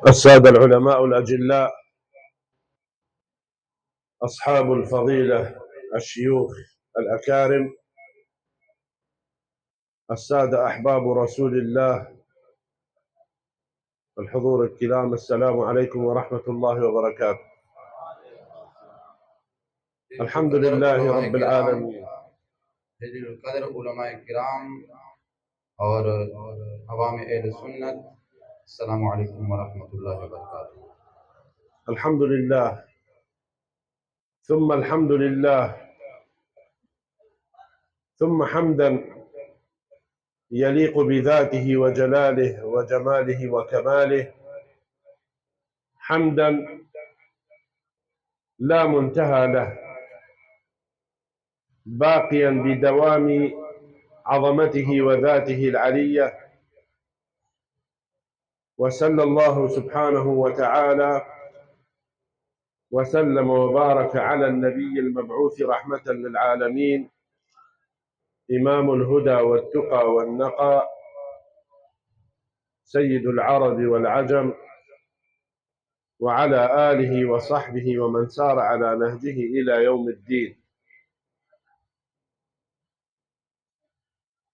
السادة العلماء الأجلاء، أصحاب الفضيلة، الشيوخ الأكارم، السادة أحباب رسول الله، الحضور الكرام، السلام عليكم ورحمة الله وبركاته. الحمد لله رب العالمين. और अवाम अहले सुन्नत, अस्सलामु अलैकुम वरहमतुल्लाहि वबरकातुह। الحمد لله ثم الحمد لله ثم حمدا يليق بذاته وجلاله وجماله وكماله، حمدا لا منتهى له، باقيا بدوام عظمته وذاته العلية. وصلى الله سبحانه وتعالى وسلم وبارك على النبي المبعوث رحمة للعالمين، إمام الهدى والتقى والنقى، سيد العرب والعجم، وعلى آله وصحبه ومن سار على نهجه إلى يوم الدين.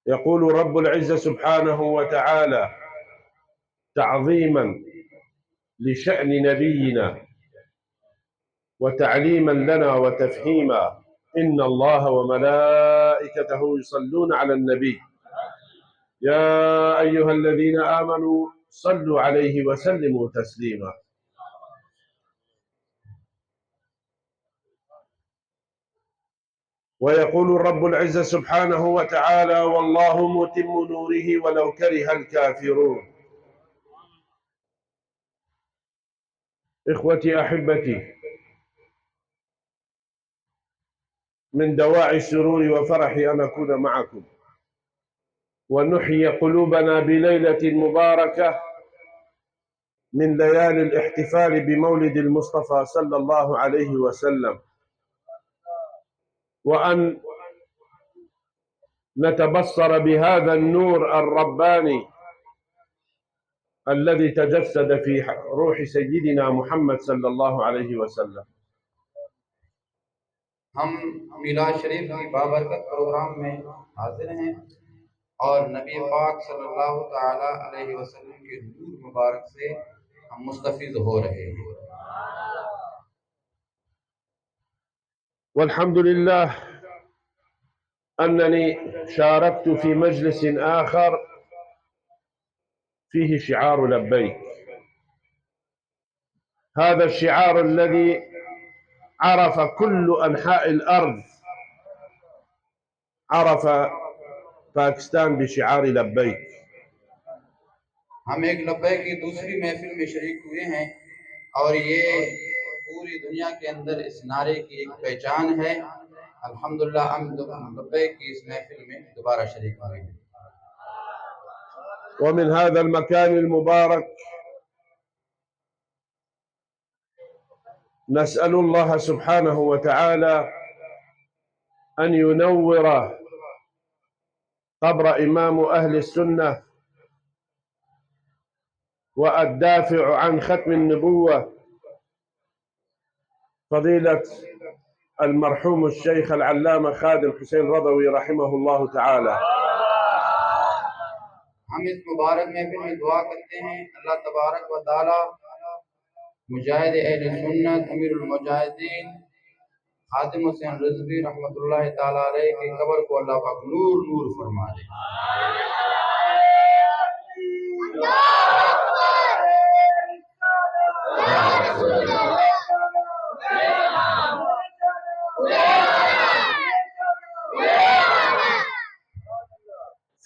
يقول رب العزة سبحانه وتعالى تعظيما لشأن نبينا وتعليما لنا وتفهيما: إن الله وملائكته يصلون على النبي يا أيها الذين آمنوا صلوا عليه وسلموا تسليما. ويقول رب العزة سبحانه وتعالى: والله متم نوره ولو كره الكافرون. إخوتي أحبتي، من دواعي سروري وفرحي أن أكون معكم ونحيي قلوبنا بليلة مباركة من ليالي الاحتفال بمولد المصطفى صلى الله عليه وسلم، وأن نتبصر بهذا النور الرباني الذي تجسد في روح سيدنا محمد صلى الله عليه वसल्लम। हम मिलाद शरीफ की बाबरकत प्रोग्राम में हाजिर हैं और नबी पाक सल्लल्लाहु ताला अलैहि वसल्लम के नूर मुबारक से हम मुस्तफीद हो रहे हैं। والحمد لله أنني شاركت في مجلس آخر فيه شعار لبيك، هذا الشعار الذي عرف كل أنحاء الأرض، عرف पाकिस्तान بشعار लब्बैक। हम एक लब्बैक की दूसरी महफिल में शरीक हुए हैं और ये पूरी दुनिया के अंदर इस नारे की एक पहचान है। अल्हम्दुलिल्लाह हम लब्बैक की इस महफिल में दोबारा शरीक हुए हैं। ومن هذا المكان المبارك نسأل الله سبحانه وتعالى أن ينور قبر إمام أهل السنة والدافع عن ختم النبوة فضيلة المرحوم الشيخ العلامة خادم حسين रदवी رحمه الله تعالى। हम इस मुबारक महफिल में दुआ करते हैं अल्लाह तबारक व तआला मुजाहिद अहले सुन्नत अमीरुल मुजाहिदीन खादिम हुसैन रिजवी रहमतुल्लाह ताला अलैह की कब्र को अल्लाह पाक नूर नूर फरमा दे।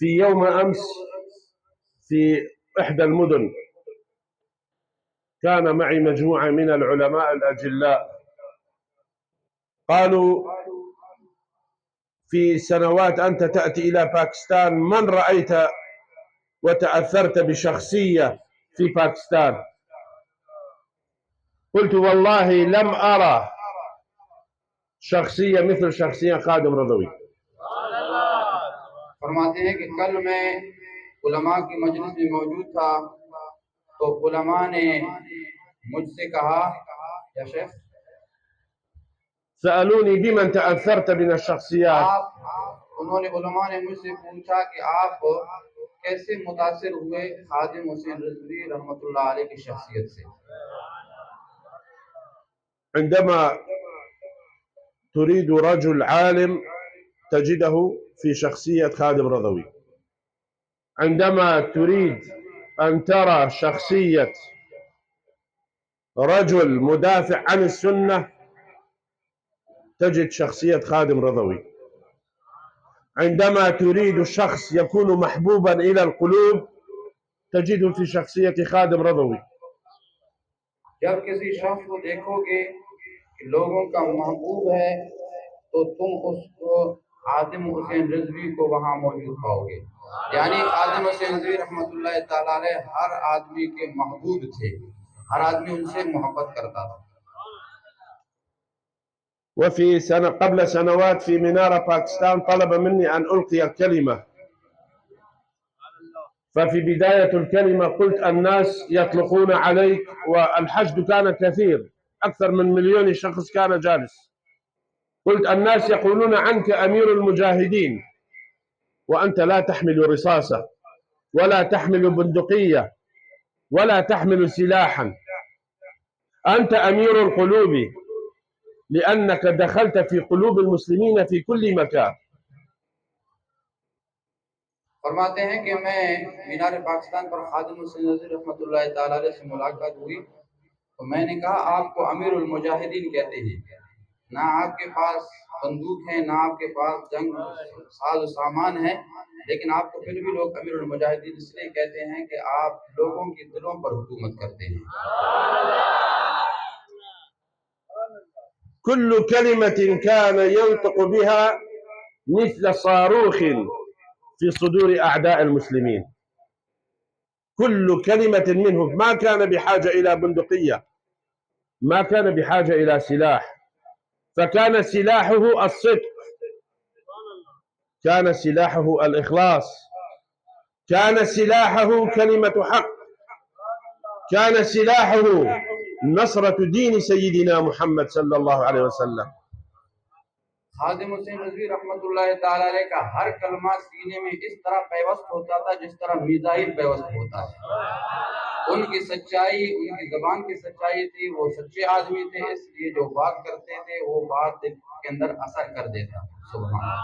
في يوم أمس في إحدى المدن كان معي مجموعة من العلماء الأجلاء، قالوا: في سنوات أنت تأتي إلى باكستان، من رأيت وتأثرت بشخصية في باكستان؟ قلت: والله لم أرى शख्सियत मिसल शख्सियत खादिम रदवी। फरमाते हैं कि कल मैं उलमा की मजलिस में मौजूद था तो उलमा ने मुझसे कहा, या शेख, سألوني بمن تأثرت من الشخصيات؟ उन्होंने उलमा ने मुझसे पूछा कि आप कैसे मुतासिर हुए खादिम हुसैन रिजवी रहमतुल्लाह अलैह की शख्सियत से। عندما تريد رجل عالم تجده في شخصية خادم رضوي. عندما تريد أن ترى شخصية رجل مدافع عن السنة تجد شخصية خادم رضوي. عندما تريد شخص يكون محبوبا إلى القلوب تجده في شخصية خادم رضوي. जब किसी शख्स को देखोगे कि लोगों का महबूब है तो तुम उसको खादिम हुसैन रिजवी को वहां मौजूद पाओगे। यानी खादिम हुसैन रिजवी रहमतुल्लाह ताला अलैह हर आदमी के महबूब थे, हर आदमी उनसे मोहब्बत करता था। وفي سنة قبل سنوات في منارة باكستان طلب مني أن ألقي كلمة، ففي بداية الكلمة قلت الناس يطلقون عليك، والحشد كان كثير، أكثر من 1,000,000 شخص كان جالس. قلت الناس يقولون عنك أمير المجاهدين وأنت لا تحمل رصاصة ولا تحمل بندقية ولا تحمل سلاحا، أنت أمير القلوب لأنك دخلت في قلوب المسلمين في كل مكان. फरमाते हैं कि मैं मीनार पाकिस्तान पर खादिम हुसैन रिजवी रहमतुल्लाह ताला अलैह से मुलाकात हुई तो मैंने कहा आपको अमीरुल मुजाहिदीन कहते हैं, ना आपके पास बंदूक है ना आपके पास जंग साज सामान है, लेकिन आपको फिर भी लोग अमीरुल मुजाहिदीन इसलिए कहते हैं कि आप लोगों के दिलों पर हुकूमत करते हैं। كل كلمة كان ينطق بها مثل صاروخ في صدور أعداء المسلمين. كل كلمة منه ما كان بحاجة إلى بندقية، ما كان بحاجة إلى سلاح، فكان سلاحه الصدق، كان سلاحه الإخلاص، كان سلاحه كلمة حق، كان سلاحه نصرة دين سيدنا محمد صلى الله عليه وسلم. खादिम हुसैन रिजवी रहमतुल्लाह ताला अलैह का हर कलमा सीने में इस तरह पैवस्त होता था जिस तरह मिसाइल पैवस्त होता है। उनकी सच्चाई, उनकी ज़बान की सच्चाई थी, वो सच्चे आदमी थे, इसलिए जो बात करते थे वो बात दिल के अंदर असर कर देता। सुभान अल्लाह।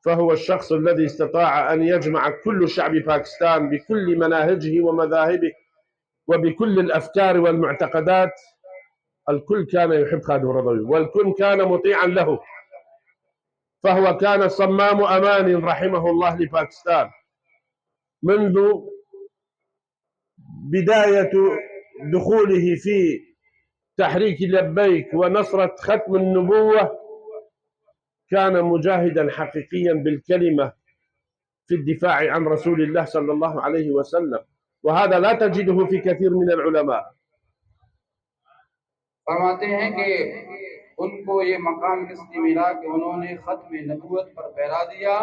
فهو الشخص الذي استطاع أن يجمع كل شعب باكستان بكل مناهجه ومذاهبه وبكل الأفكار والمعتقدات. الكل كان يحب خادم رضوي والكل كان مطيعا له، فهو كان صمام أمان رحمه الله لباكستان منذ بداية دخوله في تحريك لبيك ونصرة ختم النبوة. كان مجاهدا حقيقيا بالكلمة في الدفاع عن رسول الله صلى الله عليه وسلم، وهذا لا تجده في كثير من العلماء. फरमाते हैं कि उनको ये मकाम किसने मिला कि उन्होंने खत्म नबूवत पर पहरा दिया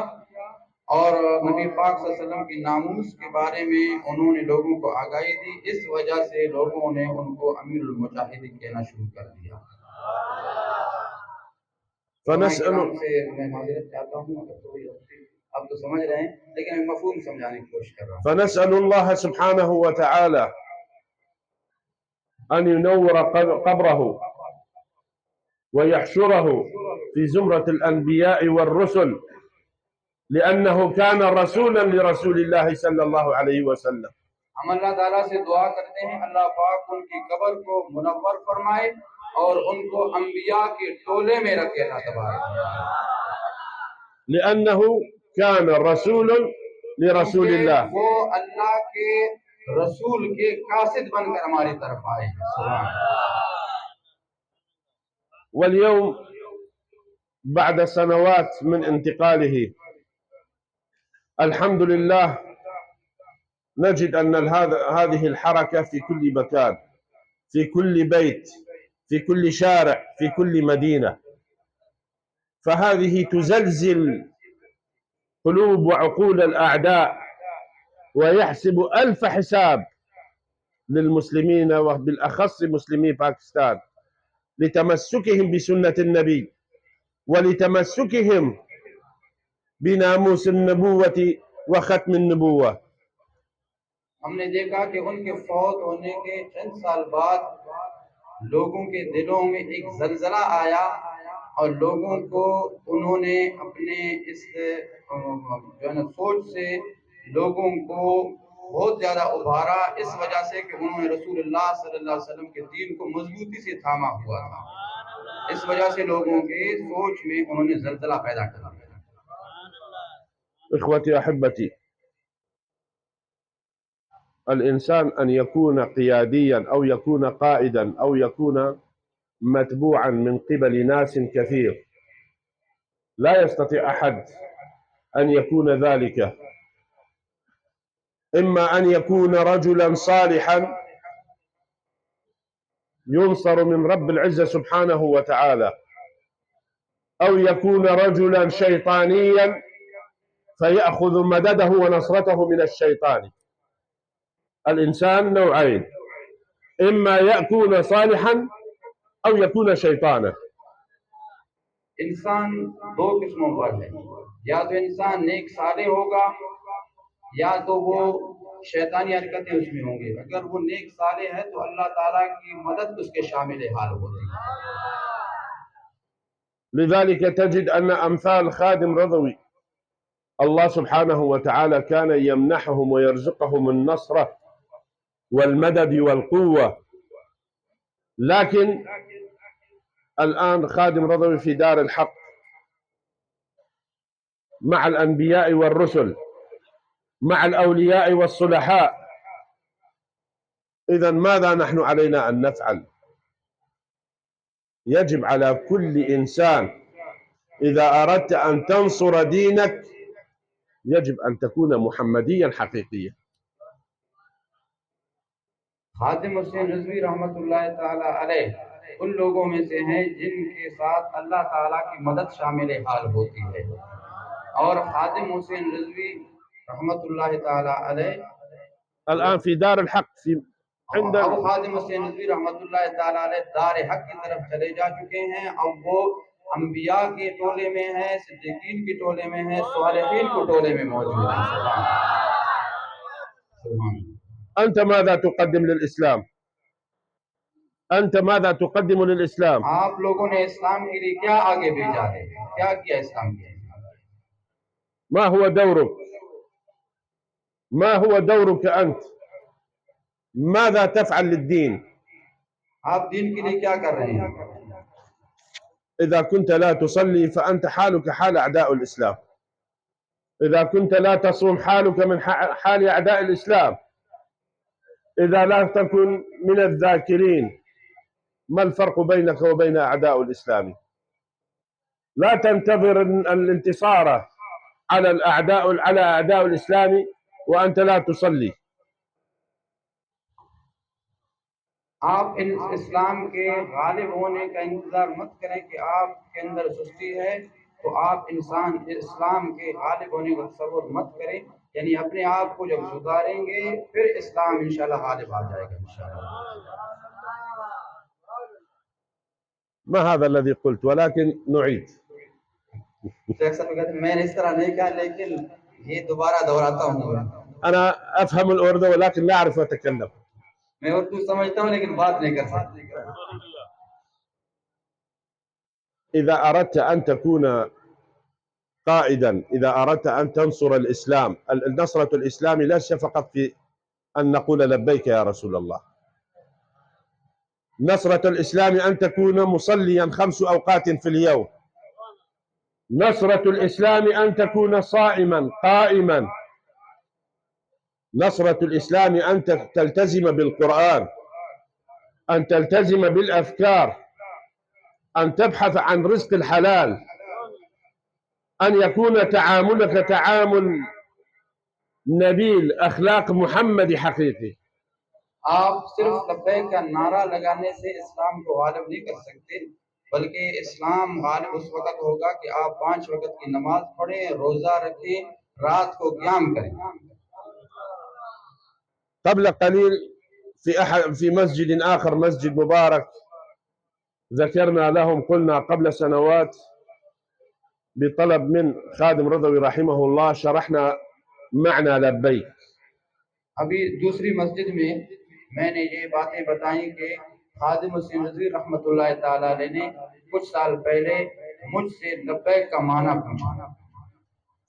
और नबी पाक सल्लल्लाहु अलैहि वसल्लम की नामूस के बारे में उन्होंने लोगों को आगाही दी। इस वजह से लोगों ने उनको अमीरुल मुजाहिदीन कहना शुरू कर दिया। मैं माजरत चाहता हूँ, अब तो समझ रहे हैं लेकिन मैं मफहूम समझाने की कोशिश कर रहा हूँ। فنسأل الله سبحانه وتعالى أن ينور قبره ويحشره في زمرة الأنبياء والرسل، لأنه كان رسولا لرسول الله صلى الله عليه وسلم. हम अल्लाह ताला से दुआ करते हैं अल्लाह पाक उनकी कब्र को मुनव्वर फरमाए और उनको अंबिया के टोले में रखे अल्लाह तबारक। لأنه كان रसूल لرسول الله, वो अल्लाह के रसूल के कासिद बनकर हमारी तरफ आए। واليوم بعد سنوات من انتقاله الحمد لله نجد أن هذه الحركة في كل مكان، في كل بيت، في كل شارع، في كل مدينة، فهذه تزلزل قلوب وعقول الأعداء ويحسب ألف حساب للمسلمين وبالأخص مسلمي باكستان لتمسكهم بسنة النبي ولتمسكهم بناموس النبوة وختم النبوة. हमने देखा कि उनके फौत होने के चंद साल बाद लोगों के दिलों में एक जलजला आया और लोगों को उन्होंने अपने इस जो है ना सोच से लोगों को बहुत ज्यादा उभारा, इस वजह से कि उन्होंने रसूलुल्लाह सल्लल्लाहु अलैहि वसल्लम के दीन को मजबूती से थामा हुआ था। इस वजह से लोगों के सोच में उन्होंने जलजला पैदा कर दिया। إخوتي أحبتي، الإنسان أن يكون قياديا أو يكون قائدا أو يكون متبوعا من قبل ناس كثير، لا يستطيع أحد أن يكون ذلك. إما أن يكون رجلا صالحا ينصر من رب العزة سبحانه وتعالى، أو يكون رجلا شيطانيا فيأخذ مدده ونصرته من الشيطان. الإنسان نوعين، إما يكون صالحا أو يكون شيطانا. इंसान दो किस्मों पर है, या तो इंसान नेक साले होगा या तो वो शैतानी हरकतें उसमें होंगी। अगर वो नेक साले है तो अल्लाह ताला की मदद उसके शामिल हाल होती है। لذلك تجد أن أمثال خادم رضوي الله سبحانه وتعالى كان يمنحهم ويرزقهم النصرة والمدد والقوة، لكن الآن خادم رضوي في دار الحق مع الأنبياء والرسل مع الأولياء والصلحاء. إذن ماذا نحن علينا أن نفعل؟ يجب على كل إنسان إذا أردت أن تنصر دينك يجب أن تكون محمديا حقيقيا. खादिम हुसैन रिजवी रहमतुल्लाह ताला अलैह उन लोगों में से हैं जिनके साथ अल्लाह ताला की मदद शामिल हाल होती है। और खादिम हुसैन रिजवी रहमतुल्लाह ताला अलैह الآن في دار الحق في عند अब खादिम हुसैन रिजवी रहमतुल्लाह ताला अलैह दार हक की तरफ चले जा चुके हैं। अब वो अंबिया के टोले में हैं, सिद्दीकीन के टोले में हैं, सालिहीन के टोले में मौजूद हैं। सुभान अल्लाह। أنت ماذا تقدم للإسلام؟ أنت ماذا تقدم للإسلام؟ आप लोगों ने इस्लाम के लिए क्या आगे भेजा है, क्या किया इस्लाम के लिए? ما هو دورك؟ ما هو دورك أنت؟ ماذا تفعل للدين؟ आप दीन के लिए क्या कर रहे हैं? إذا كنت لا تصلي فأنت حالك حال أعداء الإسلام. إذا كنت لا تصوم حالك من حال أعداء الإسلام. إذا لا تكن من الذاكرين ما الفرق بينك وبين أعداء الإسلام؟ لا تنتظر الانتصار على أعداء الإسلام وأنت لا تصلي. आप इन इस्लाम के गालिब होने का इंतजार मत करें कि आपके अंदर सुस्ती है तो आप इंसान इस्लाम के गालिब होने का तसव्वुर मत करें। यानी अपने आप को जब सुधारेंगे फिर इस्लाम इंशाल्लाह गालिब आ जाएगा इंशाल्लाह। ما هذا الذي قلت ولكن نعيد. मैंने इस तरह नहीं कहा लेकिन ये दोबारा दोहराता हूँ। أنا أفهم الأردو ولكن لا أعرف أتكلم. मैं उर्दू समझता हूँ लेकिन बात नहीं कर सकता। إذا أردت أن تكون قائدا، إذا أردت أن تنصر الإسلام، النصرة الإسلام ليس فقط في أن نقول لبيك يا رسول الله. نصرة الإسلام أن تكون مصليا 5 أوقات في اليوم. نصرة الإسلام أن تكون صائما قائما. نصرة الإسلام أن تلتزم بالقرآن، أن تلتزم بالأذكار، أن تبحث عن رزق الحلال، أن يكون تعاملك تعامل نبيل أخلاق محمد حقيقي. आप सिर्फ लब्बैक का नारा लगाने से इस्लाम को गालिब नहीं कर सकते, बल्कि इस्लाम गालिब उस वक्त होगा कि आप 5 वक्त की नमाज पढ़ें, रोजा रखें, रात को क़याम करें। قبل قليل في مسجد آخر، مسجد مبارك، ذكرنا لهم، قلنا قبل سنوات بطلب من خادم رضوي رحمه الله، شرحنا معنى لبيك. अभी दूसरी मस्जिद में मैंने ये बातें बताई कि खादिम हुसैन रज़वी रहमतुल्लाह ताला अलैह ने कुछ साल पहले मुझसे लब्बैक का माना पूछा।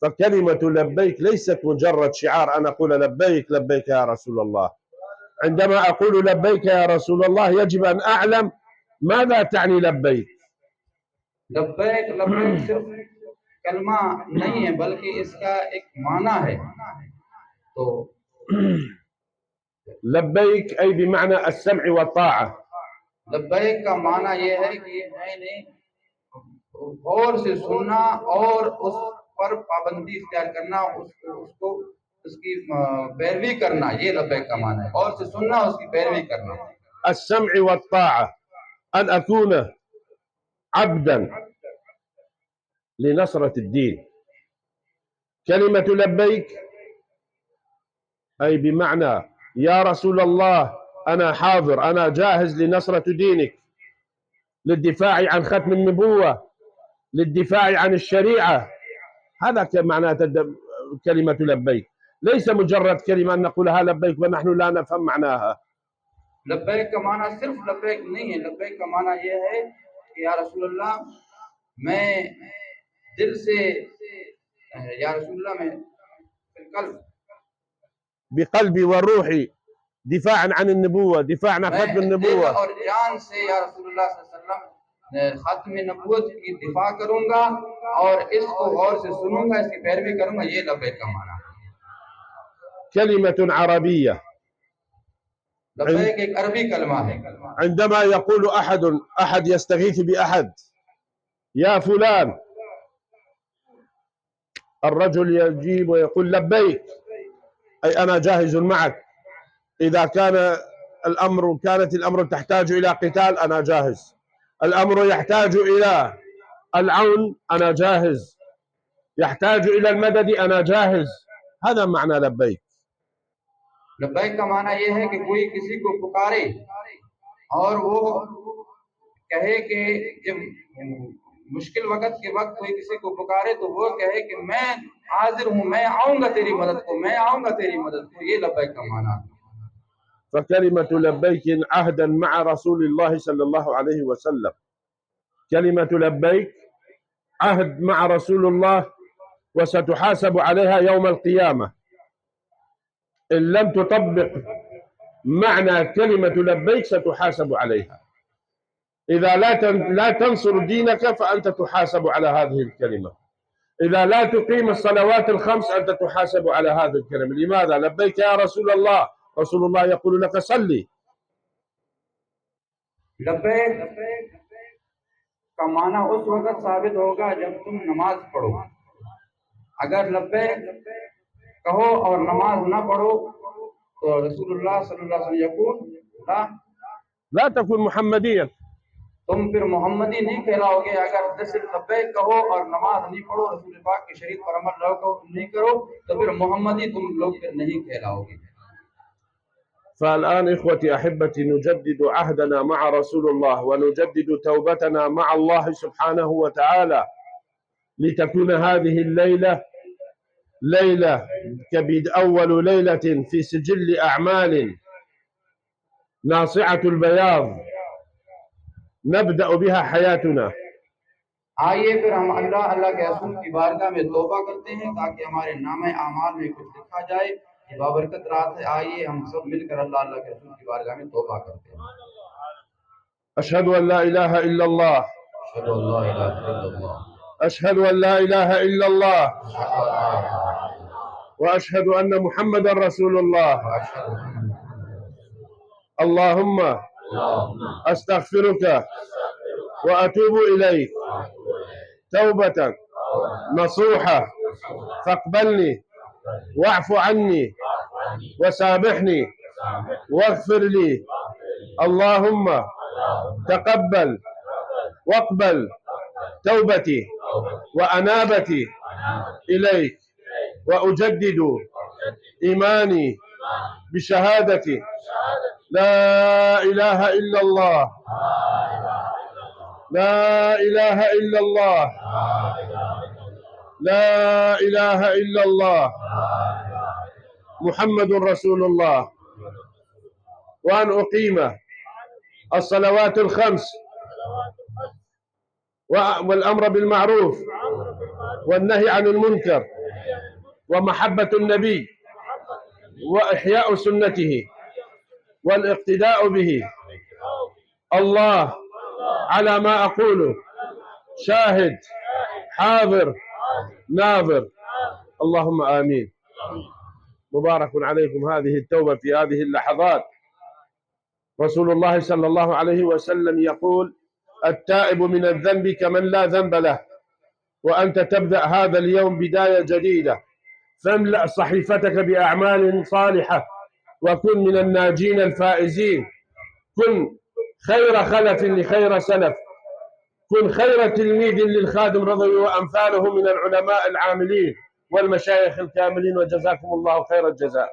فكلمة لبيك ليست مجرد شعار أن أقول لبيك لبيك يا رسول الله. عندما أقول لبيك يا رسول الله يجب أن أعلم ماذا تعني لبيك. लब्बैक लब्बैक सिर्फ कलमा नहीं है बल्कि इसका एक माना है। तो لبيك أي بمعنى السمع والطاعة. लब्बैक का माना ये है कि मैंने गौर से सुनना और उस पर पाबंदी इख्तियार करना, उसको उसकी पैरवी करना, ये लब्बैक का माना है। गौर से सुनना, उसकी पैरवी करना। السمع والطاعة، أن أكون عبدا لنصرة الدين. كلمة لبيك أي بمعنى يا رسول الله أنا حاضر، أنا جاهز لنصرة دينك، للدفاع عن ختم النبوة، للدفاع عن الشريعة. هذا معنى كلمة لبيك، ليس مجرد كلمة أن نقولها لبيك ونحن لا نفهم معناها. लब्बैक का माना सिर्फ लब्बैक नहीं है। लब्बैक का माना यह है कि या रसूल अल्लाह मैं दिल से, या रसूल अल्लाह मैं بقلبي وروحي دفاعا عن النبوة، دفاعا عن ختم النبوة और जान से या रसूल अल्लाह सल्लल्लाहु अलैहि वसल्लम खत्म नबूवत की दिफा करूंगा और इसको गौर से सुनूंगा, इसकी पैरवी करूंगा। ये लब्बैक का माना है। كلمة عربية، लब्बैक एक अरबी कलमा है। عندما يقول أحد يستغيث بأحد يا فلان، الرجل يجيب ويقول لبيك، أي أنا جاهز معك. إذا كانت الأمر تحتاج إلى قتال أنا جاهز، الأمر يحتاج إلى العون أنا جاهز، يحتاج إلى المدد أنا جاهز. هذا معنى لبيك. लब्बैक का माना यह है कि कोई किसी को पुकारे और वो कहे कि जब मुश्किल वक्त के वक्त कोई किसी को पुकारे तो वो कहे कि मैं हाजिर हूँ, मैं आऊंगा तेरी मदद को, मैं आऊंगा तेरी मदद को। ये लब्बैक का माना है। فكلمة لبيك عهدا مع رسول الله صلى الله عليه وسلم. كلمة لبيك عهد مع رسول الله وستحاسب عليها يوم القيامة. إن لم تطبق معنى كلمة لبيك ستحاسب عليها. إذا لا تنصر دينك فأنت تحاسب على هذه الكلمة. إذا لا تقيم الصلوات الخمس أنت تحاسب على هذه الكلمة. لماذا؟ لبيك يا رسول الله، رسول الله يقول لك صلي. लब्बैक का माना उस वक्त साबित होगा जब तुम नमाज पढ़ो। अगर लब्बैक कहो और नमाज न पढ़ो तो रसूलुल्लाह सल्लल्लाहु अलैहि वसल्लम ला तकुन मुहम्मदियन, तुम फिर मोहम्मदी नहीं कहलाओगे। अगर सिर्फ लब्बैक कहो और नमाज नहीं पढ़ो, रसूल पाक की शरीयत पर अमल नहीं करो तो फिर मोहम्मदी तुम लोग फिर नहीं कहलाओगे। فالآن إخوتي أحبتي نجدد عهدنا مع رسول الله ونجدد توبتنا مع الله سبحانه وتعالى، لتكون هذه الليلة أول ليلة في سجل أعمال ناصعة البياض نبدأ بها حياتنا. आइए फिर हम अल्लाह के रसूल की बारगाह में तौबा करते हैं ताकि हमारे नामे आमाल में कुछ लिखा जाए। ये बाबरकत रात है। आइए हम सब मिलकर अल्लाह के रसूल की बारगाह में तौबा करते हैं। أشهد أن لا إله إلا الله، أشهد أن لا إله إلا الله، وأشهد أن محمدا رسول الله. اللهم أستغفرك وأتوب إليك توبة نصوحة، فاقبلني واعف عني وسامحني واغفر لي. اللهم تقبل واقبل توبتي وأنابتي إليك، وأجدد إيماني بشهادة لا إله إلا الله، لا إله إلا الله، لا إله إلا الله، محمد رسول الله، وأن أقيم الصلوات الخمس والأمر بالمعروف والنهي عن المنكر ومحبة النبي وإحياء سنته والاقتداء به. الله على ما أقوله شاهد حاضر ناظر، اللهم آمين. مبارك عليكم هذه التوبة في هذه اللحظات. رسول الله صلى الله عليه وسلم يقول: التائب من الذنب كمن لا ذنب له. وأنت تبدأ هذا اليوم بداية جديدة، فاملأ صحيفتك بأعمال صالحة وكن من الناجين الفائزين. كن خير خلف لخير سلف، كن خير تلميذ للخادم رضوي وأمثاله من العلماء العاملين والمشايخ الكاملين، وجزاكم الله خير الجزاء.